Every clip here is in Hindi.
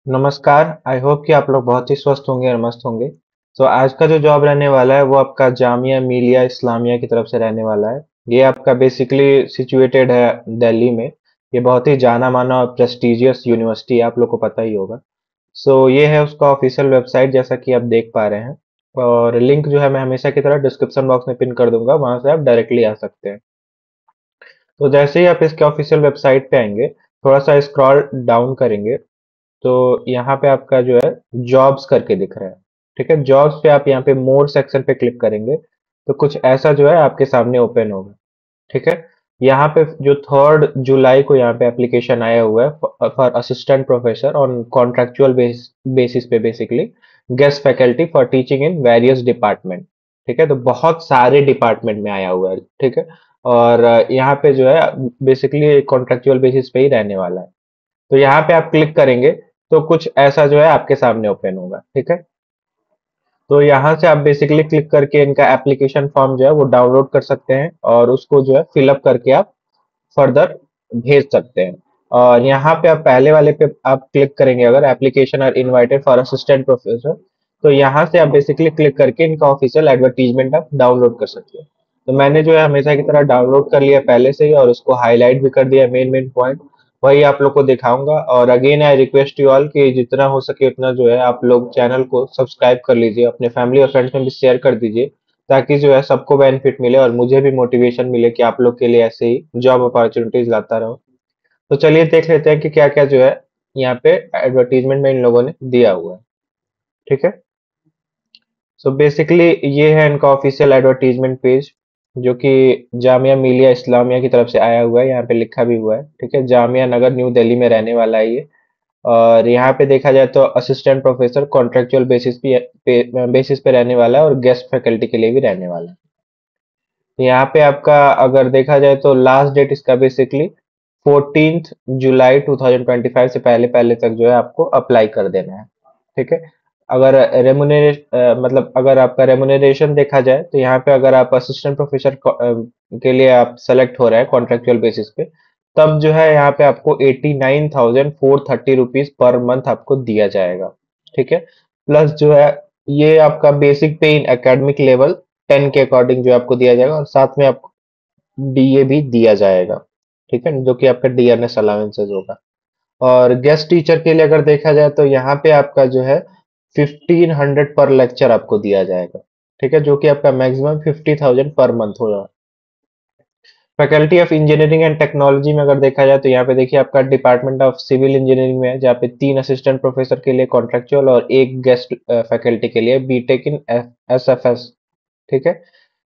नमस्कार। आई होप कि आप लोग बहुत ही स्वस्थ होंगे और मस्त होंगे। तो आज का जो जॉब रहने वाला है वो आपका जामिया मिलिया इस्लामिया की तरफ से रहने वाला है। ये आपका बेसिकली सिचुएटेड है दिल्ली में। ये बहुत ही जाना माना और प्रेस्टिजियस यूनिवर्सिटी है, आप लोग को पता ही होगा। ये है उसका ऑफिशियल वेबसाइट जैसा कि आप देख पा रहे हैं। और लिंक जो है मैं हमेशा की तरह डिस्क्रिप्शन बॉक्स में पिन कर दूंगा, वहां से आप डायरेक्टली आ सकते हैं। तो जैसे ही आप इसके ऑफिशियल वेबसाइट पे आएंगे, थोड़ा सा स्क्रॉल डाउन करेंगे तो यहाँ पे आपका जो है जॉब्स करके दिख रहा है। ठीक है, जॉब्स पे आप यहाँ पे मोर सेक्शन पे क्लिक करेंगे तो कुछ ऐसा जो है आपके सामने ओपन होगा। ठीक है, यहाँ पे जो 3 जुलाई को यहाँ पे एप्लीकेशन आया हुआ है for assistant professor on contractual basis पे, basically guest faculty for teaching in various department. ठीक है, तो बहुत सारे डिपार्टमेंट में आया हुआ है। ठीक है, और यहाँ पे जो है बेसिकली कॉन्ट्रेक्चुअल बेसिस पे ही रहने वाला है। तो यहाँ पे आप क्लिक करेंगे तो कुछ ऐसा जो है आपके सामने ओपन होगा। ठीक है, तो यहाँ से आप बेसिकली क्लिक करके इनका एप्लीकेशन फॉर्म जो है वो डाउनलोड कर सकते हैं और उसको जो है फिलअप करके आप फर्दर भेज सकते हैं। और यहाँ पे आप पहले वाले पे आप क्लिक करेंगे, अगर application are invited for assistant professor, तो यहाँ से आप बेसिकली क्लिक करके इनका ऑफिशियल एडवर्टीजमेंट आप डाउनलोड कर सकते हैं। तो मैंने जो है हमेशा की तरह डाउनलोड कर लिया पहले से ही और उसको हाईलाइट भी कर दिया, मेन मेन पॉइंट वही आप लोग को दिखाऊंगा। और again I request you all कि जितना हो सके उतना जो है आप लोग चैनल को सब्सक्राइब कर लीजिए, अपने फैमिली और फ्रेंड्स में भी शेयर कर दीजिए, ताकि जो है सबको बेनिफिट मिले और मुझे भी मोटिवेशन मिले कि आप लोग के लिए ऐसे ही जॉब अपॉर्चुनिटीज लाता रहूं। तो चलिए देख लेते हैं कि क्या क्या जो है यहाँ पे एडवर्टीजमेंट में इन लोगों ने दिया हुआ है। ठीक है, बेसिकली ये है इनका ऑफिशियल एडवर्टीजमेंट पेज, जो कि जामिया मिलिया इस्लामिया की तरफ से आया हुआ है। यहाँ पे लिखा भी हुआ है। ठीक है, जामिया नगर न्यू दिल्ली में रहने वाला है ये। और यहाँ पे देखा जाए तो असिस्टेंट प्रोफेसर कॉन्ट्रेक्चुअल बेसिस पे रहने वाला है और गेस्ट फैकल्टी के लिए भी रहने वाला है। यहाँ पे आपका अगर देखा जाए तो लास्ट डेट इसका बेसिकली 14 जुलाई 2025 से पहले पहले तक जो है आपको अप्लाई कर देना है। ठीक है, अगर मतलब अगर आपका रेमुनरेशन देखा जाए तो यहाँ पे अगर आप असिस्टेंट प्रोफेसर के लिए आप सेलेक्ट हो रहे हैं कॉन्ट्रेक्चुअल बेसिस पे, तब जो है यहाँ पे आपको 89,430 रुपीज पर मंथ आपको दिया जाएगा। ठीक है, प्लस जो है ये आपका बेसिक पे इन एकेडमिक लेवल 10 के अकॉर्डिंग जो आपको दिया जाएगा और साथ में आपको डीए भी दिया जाएगा। ठीक है, जो कि आपका डीएनएस अलाउंसेस होगा। और गेस्ट टीचर के लिए अगर देखा जाए तो यहाँ पे आपका जो है 1500 पर लेक्चर आपको दिया जाएगा। ठीक है, जो कि आपका मैक्सिमम 50,000 पर मंथ होगा। Faculty of engineering and technology में अगर देखा जाए तो यहाँ पे देखिए आपका डिपार्टमेंट ऑफ सिविल इंजीनियरिंग में है, जहाँ पे 3 असिस्टेंट प्रोफेसर के लिए कॉन्ट्रेक्चुअल और एक गेस्ट फैकल्टी के लिए बीटेक इन एसएफएस। ठीक है,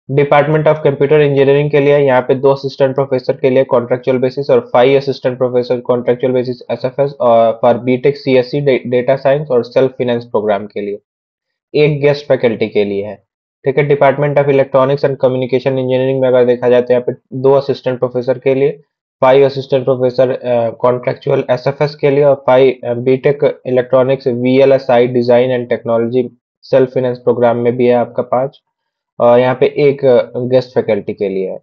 डिपार्टमेंट ऑफ कंप्यूटर इंजीनियरिंग के लिए यहाँ पे 2 असिस्टेंट प्रोफेसर के लिए कॉन्ट्रेक्चुअल बेसिस और 5 assistant professor contractual basis SFS और for BTech CSC data science और सेल्फ फाइनेंस प्रोग्राम के लिए एक गेस्ट फैकल्टी के लिए है। ठीक है, department of electronics and communication engineering में अगर देखा जाए तो यहाँ पे 2 असिस्टेंट प्रोफेसर के लिए, 5 असिस्टेंट प्रोफेसर कॉन्ट्रेक्चुअल एसएफएस के लिए और 5 BTech electronics VLSI design and technology self finance program में भी है आपका 5। और यहाँ पे एक गेस्ट फैकल्टी के लिए है।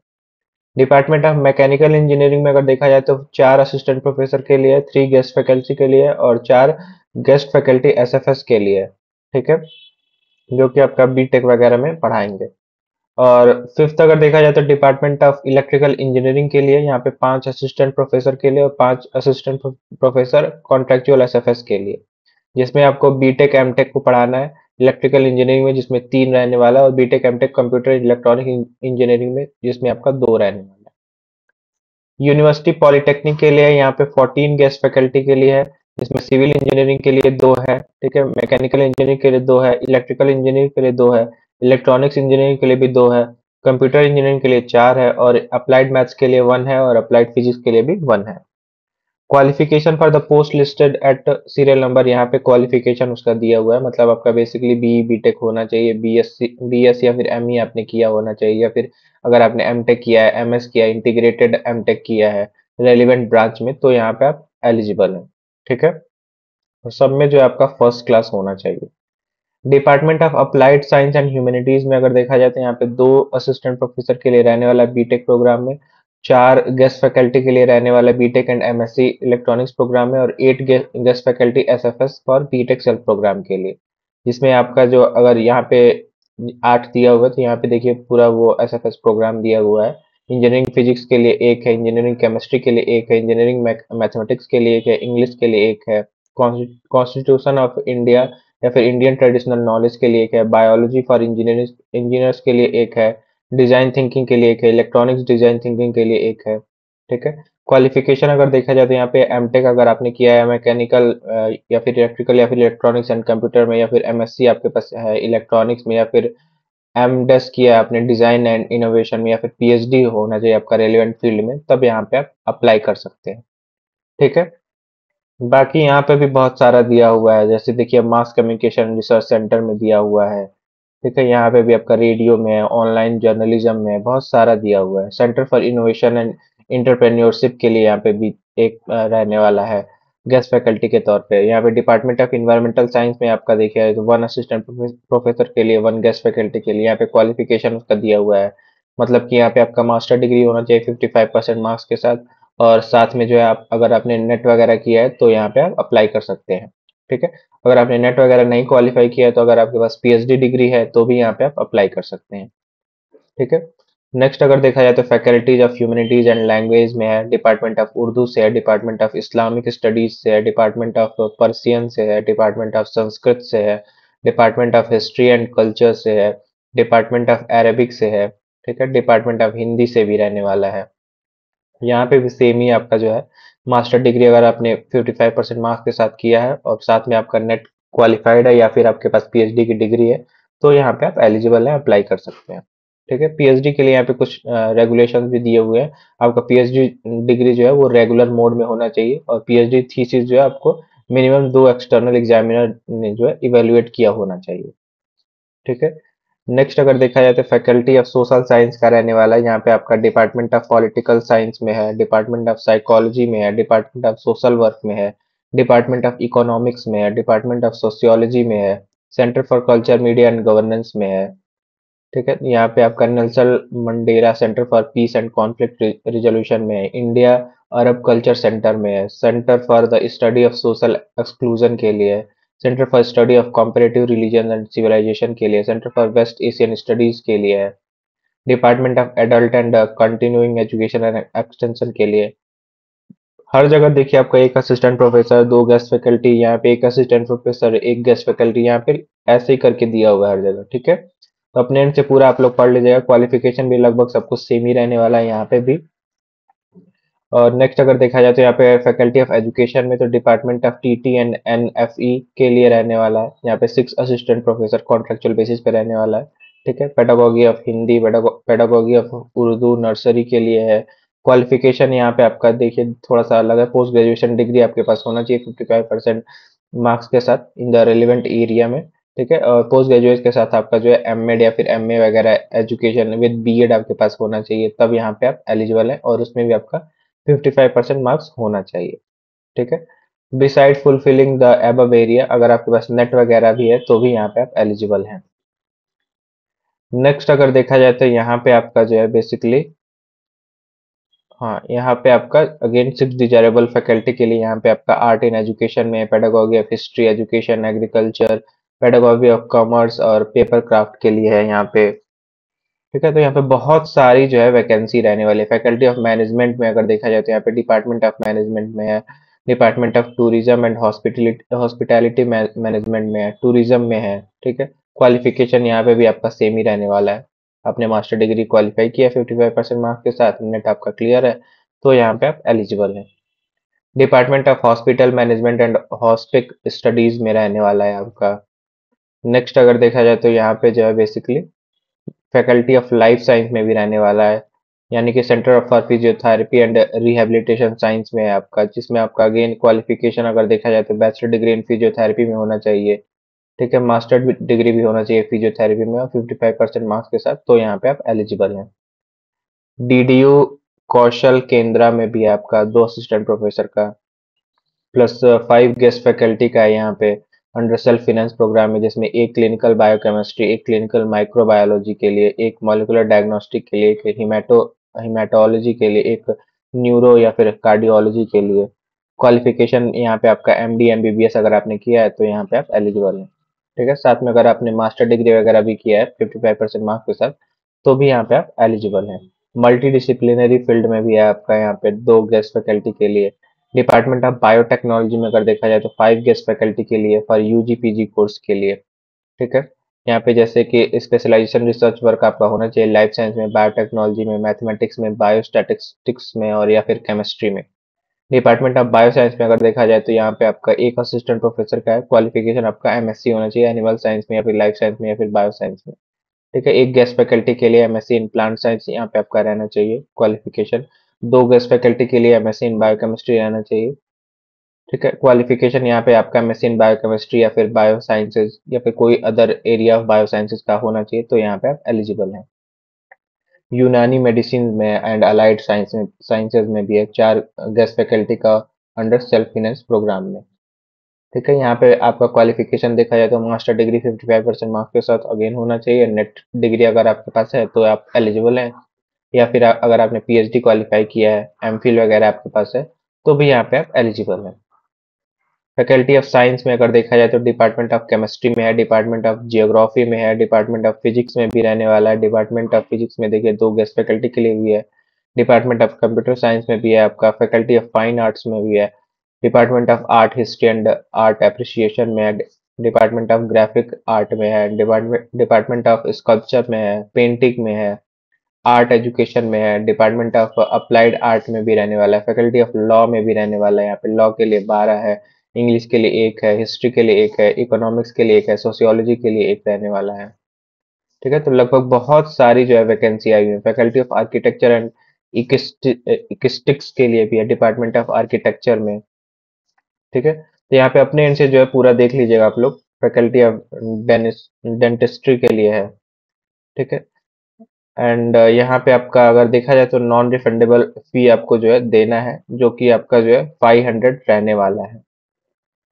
डिपार्टमेंट ऑफ मैकेनिकल इंजीनियरिंग में अगर देखा जाए तो 4 असिस्टेंट प्रोफेसर के लिए, 3 गेस्ट फैकल्टी के लिए और 4 गेस्ट फैकल्टी एसएफएस के लिए। ठीक है, जो कि आपका बीटेक वगैरह में पढ़ाएंगे। और फिफ्थ अगर देखा जाए तो डिपार्टमेंट ऑफ इलेक्ट्रिकल इंजीनियरिंग के लिए यहाँ पे 5 असिस्टेंट प्रोफेसर के लिए और 5 असिस्टेंट प्रोफेसर कॉन्ट्रेक्चुअल एसएफएस के लिए, जिसमें आपको बीटेक एमटेक को पढ़ाना है इलेक्ट्रिकल इंजीनियरिंग में, जिसमें 3 रहने वाला है, और BTech MTech computer electronic engineering में जिसमें आपका 2 रहने वाला है। यूनिवर्सिटी पॉलिटेक्निक के लिए यहाँ पे 14 गेस्ट फैकल्टी के लिए है, जिसमें सिविल इंजीनियरिंग के लिए 2 है। ठीक है, मैकेनिकल इंजीनियरिंग के लिए 2 है, इलेक्ट्रिकल इंजीनियरिंग के लिए 2 है, इलेक्ट्रॉनिक्स इंजीनियरिंग के लिए भी 2 है, कंप्यूटर इंजीनियरिंग के लिए 4 है और अप्लाइड मैथ्स के लिए 1 है और अप्लाइड फिजिक्स के लिए भी 1 है। Qualification for the post listed at serial number, यहाँ पे क्वालिफिकेशन उसका दिया हुआ है, मतलब आपका बेसिकली बीई बीटेक होना चाहिए, बीएस या फिर एमई आपने किया होना चाहिए, या फिर अगर आपने एमटेक किया है, एमएस किया है, इंटीग्रेटेड एमटेक किया है रेलिवेंट ब्रांच में, तो यहाँ पे आप एलिजिबल हैं। ठीक है, तो सब में जो है आपका फर्स्ट क्लास होना चाहिए। Department of applied science and humanities में अगर देखा जाए तो यहाँ पे 2 असिस्टेंट प्रोफेसर के लिए रहने वाला बीटेक प्रोग्राम में, 4 गेस्ट फैकल्टी के लिए रहने वाला BTech and MSc electronics program है, और 8 guest faculty SFS for BTech self program के लिए, जिसमें आपका जो अगर यहाँ पे 8 दिया हुआ है तो यहाँ पे देखिए पूरा वो एसएफएस प्रोग्राम दिया हुआ है। इंजीनियरिंग फिजिक्स के लिए एक है, इंजीनियरिंग केमिस्ट्री के लिए एक है, इंजीनियरिंग मैथमेटिक्स के लिए एक है, इंग्लिश के लिए एक है, कॉन्स्टिट्यूशन ऑफ इंडिया या फिर इंडियन ट्रेडिशनल नॉलेज के लिए एक है, बायोलॉजी फॉर इंजीनियर्स के लिए एक है, डिजाइन थिंकिंग के लिए एक है, इलेक्ट्रॉनिक्स डिजाइन थिंकिंग के लिए एक है। ठीक है। क्वालिफिकेशन अगर देखा जाए तो यहाँ पे एमटेक अगर आपने किया है मैकेनिकल या फिर इलेक्ट्रिकल या फिर इलेक्ट्रॉनिक्स एंड कंप्यूटर में, या फिर एमएससी आपके पास है इलेक्ट्रॉनिक्स में, या फिर एमडेस किया है आपने डिजाइन एंड इनोवेशन में, या फिर पीएचडी होना चाहिए आपका रेलिवेंट फील्ड में, तब यहाँ पे आप अप्लाई कर सकते हैं। ठीक है। बाकी यहाँ पे भी बहुत सारा दिया हुआ है, जैसे देखिए मास कम्युनिकेशन रिसर्च सेंटर में दिया हुआ है। ठीक है। यहाँ पे भी आपका रेडियो में है, ऑनलाइन जर्नलिज्म में है, बहुत सारा दिया हुआ है। Centre for innovation and entrepreneurship के लिए यहाँ पे भी एक रहने वाला है गेस्ट फैकल्टी के तौर पे। यहाँ पे डिपार्टमेंट ऑफ इन्वायरमेंटल साइंस में आपका देखिए तो 1 असिस्टेंट प्रोफेसर के लिए, 1 गेस्ट फैकल्टी के लिए यहाँ पे क्वालिफिकेशन उसका दिया हुआ है। मतलब कि यहाँ पे आपका मास्टर डिग्री होना चाहिए 55% मार्क्स के साथ, और साथ में जो है आप अगर आपने नेट वगैरह किया है तो यहाँ पे आप अप्लाई कर सकते हैं। ठीक है। अगर आपने नेट वगैरह नहीं क्वालिफाई किया है तो अगर आपके पास पीएचडी डिग्री है तो भी यहाँ पे आप अप्लाई कर सकते हैं। ठीक है। नेक्स्ट अगर देखा जाए तो faculties of humanities and language में है, डिपार्टमेंट ऑफ उर्दू से है, डिपार्टमेंट ऑफ इस्लामिक स्टडीज से है, डिपार्टमेंट ऑफ पर्सियन से है, डिपार्टमेंट ऑफ संस्कृत से है, department of history and culture से है, डिपार्टमेंट ऑफ अरेबिक से है। ठीक है। डिपार्टमेंट ऑफ हिंदी से भी रहने वाला है। यहाँ पे भी सेम ही आपका जो है मास्टर डिग्री अगर आपने 55% मार्क्स के साथ किया है और साथ में आपका नेट क्वालिफाइड है या फिर आपके पास पीएचडी की डिग्री है, तो यहाँ पे आप एलिजिबल हैं, अप्लाई कर सकते हैं। ठीक है। पीएचडी के लिए यहाँ पे कुछ रेगुलेशन भी दिए हुए हैं। आपका पीएचडी डिग्री जो है वो रेगुलर मोड में होना चाहिए, और पीएचडी थीसिस जो है आपको मिनिमम 2 एक्सटर्नल एग्जामिनर ने जो है इवेल्युएट किया होना चाहिए। ठीक है। नेक्स्ट अगर देखा जाए तो फैकल्टी ऑफ सोशल साइंस का रहने वाला है। यहाँ पे आपका डिपार्टमेंट ऑफ पॉलिटिकल साइंस में है, डिपार्टमेंट ऑफ साइकोलॉजी में है, डिपार्टमेंट ऑफ सोशल वर्क में है, डिपार्टमेंट ऑफ इकोनॉमिक्स में है, डिपार्टमेंट ऑफ सोशियोलॉजी में है, centre for culture media and governance में है। ठीक है। यहाँ पे आपका Nelson Mandela centre for peace and conflict resolution में है, इंडिया अरब कल्चर सेंटर में है, centre for the study of social exclusion के लिए है, centre for study of comparative religion and civilisation के लिए, centre for West Asian studies के लिए है, department of adult and continuing education and extension के लिए। हर जगह देखिए आपका एक असिस्टेंट प्रोफेसर, 2 गेस्ट फैकल्टी, यहाँ पे एक असिस्टेंट प्रोफेसर, एक गेस्ट फैकल्टी, यहाँ पे ऐसे ही करके दिया हुआ है हर जगह। ठीक है। तो अपने एंड से पूरा आप लोग पढ़ लीजिएगा। क्वालिफिकेशन भी लगभग सब कुछ सेम ही रहने वाला है यहाँ पे भी। और नेक्स्ट अगर देखा जाए तो यहाँ पे फैकल्टी ऑफ एजुकेशन में तो department of TT and NFE के लिए रहने वाला है। यहाँ पे 6 असिस्टेंट प्रोफेसर कॉन्ट्रेक्चुअल बेसिस पे रहने वाला है। ठीक है। Pedagogy of Hindi, pedagogy of Urdu nursery के लिए है। क्वालिफिकेशन यहाँ पे आपका देखिए थोड़ा सा अलग है, पोस्ट ग्रेजुएशन डिग्री आपके पास होना चाहिए 55% मार्क्स के साथ इन द रिलेवेंट एरिया में। ठीक है। और पोस्ट ग्रेजुएट के साथ आपका जो है एमएड या फिर एमए वगैरह एजुकेशन विद बीएड आपके पास होना चाहिए, तब यहाँ पे आप एलिजिबल हैं, और उसमें भी आपका 55% मार्क्स होना चाहिए। ठीक है। Beside fulfilling the above area, अगर आपके पास नेट वगैरह भी है तो भी यहाँ पे आप एलिजिबल हैं। नेक्स्ट अगर देखा जाए तो यहाँ पे आपका जो है बेसिकली, हाँ यहाँ पे आपका अगेन 6 डिजायरेबल फैकल्टी के लिए यहाँ पे आपका आर्ट इन एजुकेशन में, pedagogy of history education agriculture, pedagogy of commerce और पेपर क्राफ्ट के लिए है यहाँ पे। ठीक है। तो यहाँ पे बहुत सारी जो है वैकेंसी रहने वाली है। फैकल्टी ऑफ मैनेजमेंट में अगर देखा जाए तो यहाँ पे डिपार्टमेंट ऑफ मैनेजमेंट में है, department of tourism and hospitality management में है, टूरिज्म में है। ठीक है। क्वालिफिकेशन यहाँ पे भी आपका सेम ही रहने वाला है। आपने मास्टर डिग्री क्वालिफाई किया 55% मार्क्स के साथ, नेट आपका क्लियर है, तो यहाँ पे आप एलिजिबल हैं। Department of hospital management and hospice studies में रहने वाला है आपका। नेक्स्ट अगर देखा जाए तो यहाँ पे जो है basically faculty of life science में भी रहने वाला है, यानी कि centre for physiotherapy and rehabilitation science में है आपका, जिसमें आपका अगेन क्वालिफिकेशन अगर देखा जाए तो बैचलर डिग्री इन फिजियोथेरेपी में होना चाहिए। ठीक है। मास्टर डिग्री भी होना चाहिए फिजियोथेरेपी में और 55% मार्क्स के साथ, तो यहाँ पे आप एलिजिबल हैं। डीडीयू कौशल केंद्रा में भी है आपका 2 असिस्टेंट प्रोफेसर का प्लस 5 गेस्ट फैकल्टी का है यहाँ पे अंडर सेल्फ फाइनेंस प्रोग्राम में, जिसमें एक क्लिनिकल बायोकेमिस्ट्री, एक क्लिनिकल माइक्रोबायोलॉजी के लिए, एक मॉलिक्यूलर डायग्नोस्टिक के लिए, एक हिमेटो हेमाटोलॉजी के लिए, एक न्यूरो या फिर कार्डियोलॉजी के लिए। क्वालिफिकेशन यहाँ पे आपका एमडी एमबीबीएस अगर आपने किया है तो यहाँ पे आप एलिजिबल हैं। ठीक है, साथ में अगर आपने मास्टर डिग्री वगैरह भी किया है 55% मार्क्स के साथ, तो भी यहाँ पे आप एलिजिबल हैं। मल्टी डिसिप्लिनरी फील्ड में भी है आपका यहाँ पे 2 गेस्ट फैकल्टी के लिए। डिपार्टमेंट ऑफ बायोटेक्नोलॉजी में अगर देखा जाए तो 5 गेस्ट फैकल्टी के लिए फॉर यूजी पीजी कोर्स के लिए। ठीक है, यहाँ पे जैसे कि स्पेशलाइजेशन रिसर्च वर्क आपका होना चाहिए लाइफ साइंस में, बायोटेक्नोलॉजी में, मैथमेटिक्स में, बायोस्टैटिस्टिक्स में और या फिर केमिस्ट्री में। डिपार्टमेंट ऑफ बायो साइंस में अगर देखा जाए तो यहाँ पे आपका एक असिस्टेंट प्रोफेसर का है। क्वालिफिकेशन आपका एमएससी होना चाहिए एनिमल साइंस में या फिर लाइफ साइंस में या फिर बायो साइंस में। ठीक है, एक गेस्ट फैकल्टी के लिए एमएससी इन प्लांट साइंस यहाँ पे आपका रहना चाहिए क्वालिफिकेशन। 2 गेस्ट फैकल्टी के लिए एमएससी इन बायोकेमिस्ट्री रहना चाहिए। ठीक है, क्वालिफिकेशन यहाँ पे आपका एमएससी इन बायोकेमिस्ट्री या फिर बायो साइंसेज या फिर कोई other area of bio sciences का होना चाहिए, तो यहाँ पे आप एलिजिबल हैं। यूनानी मेडिसिन में एंड अलाइड साइंसेज में भी है 4 गेस्ट फैकल्टी का अंडर सेल्फ फिनेंस प्रोग्राम में। ठीक है, यहाँ पे आपका क्वालिफिकेशन देखा जाए तो मास्टर डिग्री 55% मार्क्स के साथ अगेन होना चाहिए। नेट डिग्री अगर आपके पास है तो आप एलिजिबल हैं, या फिर अगर आपने पीएचडी क्वालिफाई किया है, एमफिल वगैरह आपके पास है, तो भी यहाँ पे आप एलिजिबल हैं। फैकल्टी ऑफ साइंस में अगर देखा जाए तो डिपार्टमेंट ऑफ केमिस्ट्री में है, डिपार्टमेंट ऑफ जियोग्राफी में है, डिपार्टमेंट ऑफ फिजिक्स में भी रहने वाला है। डिपार्टमेंट ऑफ फिजिक्स में देखिए 2 गेस्ट फैकल्टी के लिए भी है। डिपार्टमेंट ऑफ कंप्यूटर साइंस में भी है आपका, फैकल्टी ऑफ फाइन आर्ट्स में भी है, department of art history and art appreciation में है, डिपार्टमेंट ऑफ ग्राफिक आर्ट में है, डिपार्टमेंट ऑफ स्कल्पचर में है, पेंटिंग में है, आर्ट एजुकेशन में है, डिपार्टमेंट ऑफ अप्लाइड आर्ट में भी रहने वाला है, फैकल्टी ऑफ लॉ में भी रहने वाला है। यहाँ पे लॉ के लिए 12 है, इंग्लिश के लिए 1 है, हिस्ट्री के लिए 1 है, इकोनॉमिक्स के लिए 1 है, सोशियोलॉजी के लिए 1 रहने वाला है। ठीक है, तो लगभग बहुत सारी जो है वैकेंसी आई हुई है। फैकल्टी ऑफ आर्किटेक्चर एंड इकिस्टिक्स के लिए भी है, डिपार्टमेंट ऑफ आर्किटेक्चर में। ठीक है, तो यहाँ पे अपने एंड से जो है पूरा देख लीजिएगा आप लोग। फैकल्टी ऑफ डेंटिस्ट्री के लिए है। ठीक है, एंड यहाँ पे आपका अगर देखा जाए तो नॉन रिफंडेबल फी आपको जो है देना है, जो कि आपका जो है 500 रहने वाला है।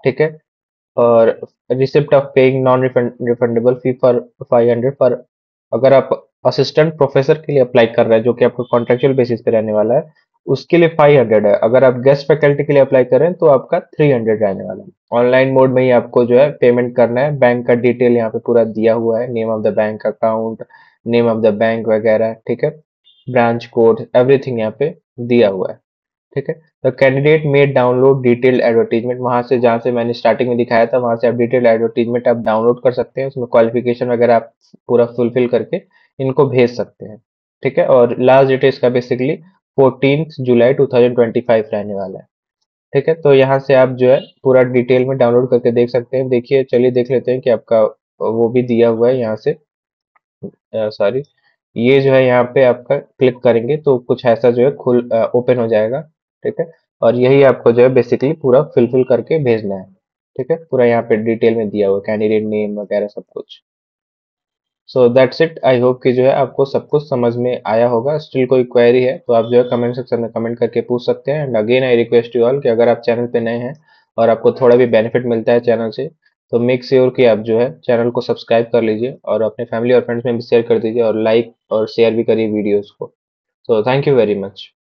ठीक है, और receipt of paying non refundable fee for 500 for, अगर आप असिस्टेंट प्रोफेसर के लिए अप्लाई कर रहे हैं जो कि आपको कॉन्ट्रेक्चुअल बेसिस पे रहने वाला है, उसके लिए 500 है। अगर आप गेस्ट फैकल्टी के लिए अप्लाई कर रहे हैं तो आपका 300 रहने वाला है। ऑनलाइन मोड में ही आपको जो है पेमेंट करना है। बैंक का डिटेल यहाँ पे पूरा दिया हुआ है, name of the bank account, name of the bank वगैरह। ठीक है, ब्रांच कोड एवरीथिंग यहाँ पे दिया हुआ है। ठीक है, द कैंडिडेट में डाउनलोड डिटेल्ड एडवर्टीजमेंट, वहां से जहां से मैंने स्टार्टिंग में दिखाया था वहां से आप डिटेल्ड एडवर्टीजमेंट आप डाउनलोड कर सकते हैं। उसमें क्वालिफिकेशन वगैरह आप पूरा फुलफिल करके इनको भेज सकते हैं। ठीक है, और लास्ट डेट इसका बेसिकली 14 जुलाई 2025 रहने वाला है। ठीक है, तो यहाँ से आप जो है पूरा डिटेल में डाउनलोड करके देख सकते हैं। देखिए, चलिए देख लेते हैं कि आपका वो भी दिया हुआ है यहाँ से। सॉरी, ये जो है यहाँ पे आपका क्लिक करेंगे तो कुछ ऐसा जो है खुल ओपन हो जाएगा। ठीक है, और यही आपको जो है बेसिकली पूरा फिलफिल करके भेजना है। ठीक है, पूरा यहाँ पे डिटेल में दिया हुआ है, कैंडिडेट नेम वगैरह सब कुछ। So that's it. I hope कि जो है आपको सब कुछ समझ में आया होगा। स्टिल कोई क्वेरी है तो आप जो है कमेंट सेक्शन में कमेंट करके पूछ सकते हैं। And again I request you all कि अगर आप चैनल पे नए हैं और आपको थोड़ा भी बेनिफिट मिलता है चैनल से, तो मेक श्योर कि आप जो है चैनल को सब्सक्राइब कर लीजिए और अपने फैमिली और फ्रेंड्स में भी शेयर कर दीजिए और लाइक और शेयर भी करिए वीडियोस को। So thank you very much.